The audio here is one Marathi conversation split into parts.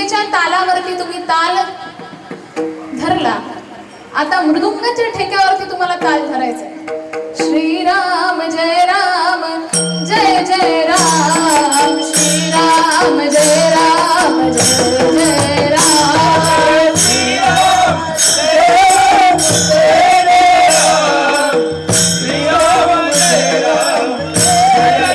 वीणेच्या तालावरती तुम्ही ताल धरला, आता मृदुंगाच्या ठेक्यावरती तुम्हाला ताल धरायचा आहे. श्रीराम जय राम जय जय राम, श्रीराम जय राम जय जय राम, श्रीराम जय राम जय राम, श्रीराम जय राम जय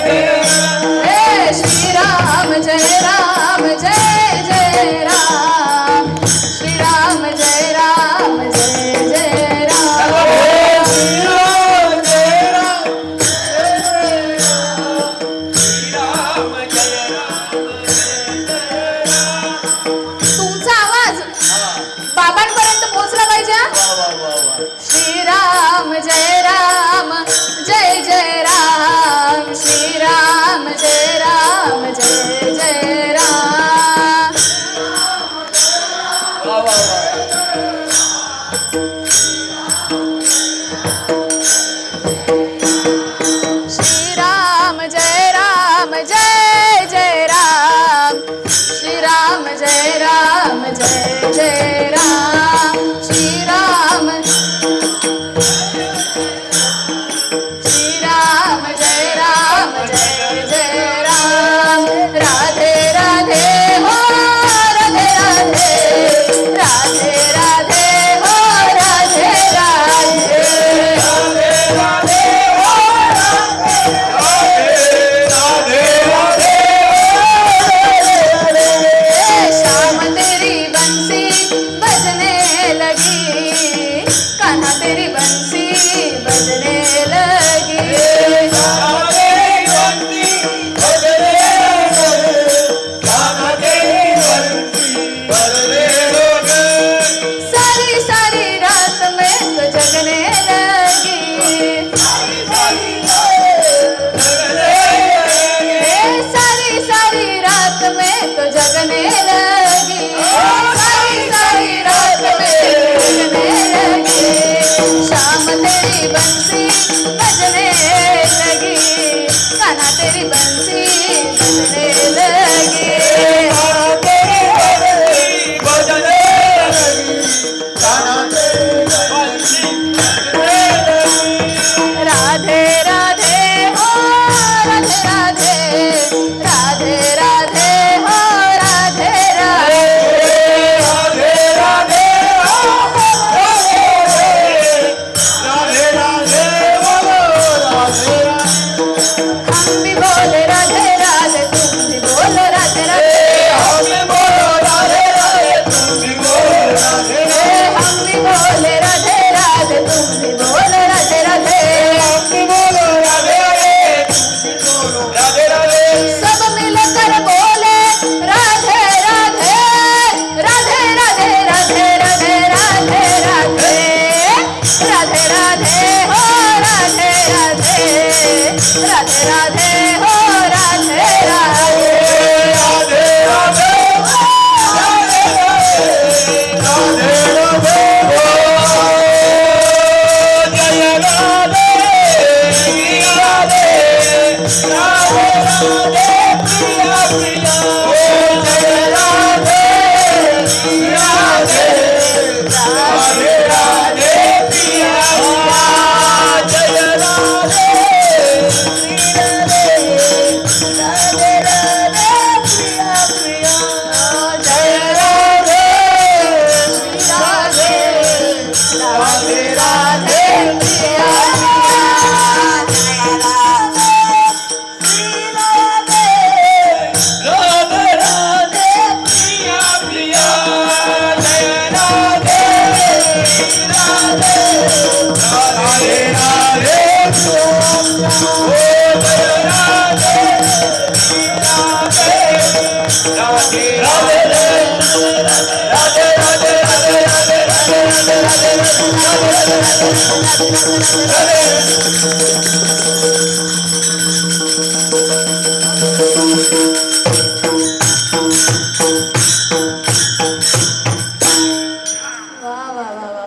जय राम. हे श्रीराम जय राम जय जय राम, श्रीराम जय राम जय जय राम, श्रीराम जय राम जय राम, श्रीराम जय राम जय राम. तुमचा आवाज बाबांपर्यंत पोहोचला पाहिजे. श्रीराम जय राम जय जय राम, श्रीराम जय राम जय जय राम, श्रीराम जय राम जय जय राम, श्रीराम जय राम जय जय राम, श्रीराम श्रीराम जय राम जय जय राम. राधे राधे हो राधे राधे, राधे राधे हो राधे राधे, श्याम तेरी बंसी बजने लगी, कान्हा तेरी बंसी बजने लगी, सारी सारी रात में तो जगने लगी, सारी सारी रात में तो जगने लगी, सारी सारी रात में जगने लगी, शाम तेरी बंसी बजने लगी, कान्हा तेरी बंसी बजने लगी, राधे राधे हो राधे राधे, राधे राधे हो राधे राधे, हम भी बोले राधे राधे तुम भी बोलो राधे राधे, हम भी बोले राधे राधे तुम भी बोलो राधे राधे, सब मिलकर बोले राधे राधे, राधे राधे राधे राधे राधे राधे, राधे राधे हो राधे राधे, राधे राधे हो राधे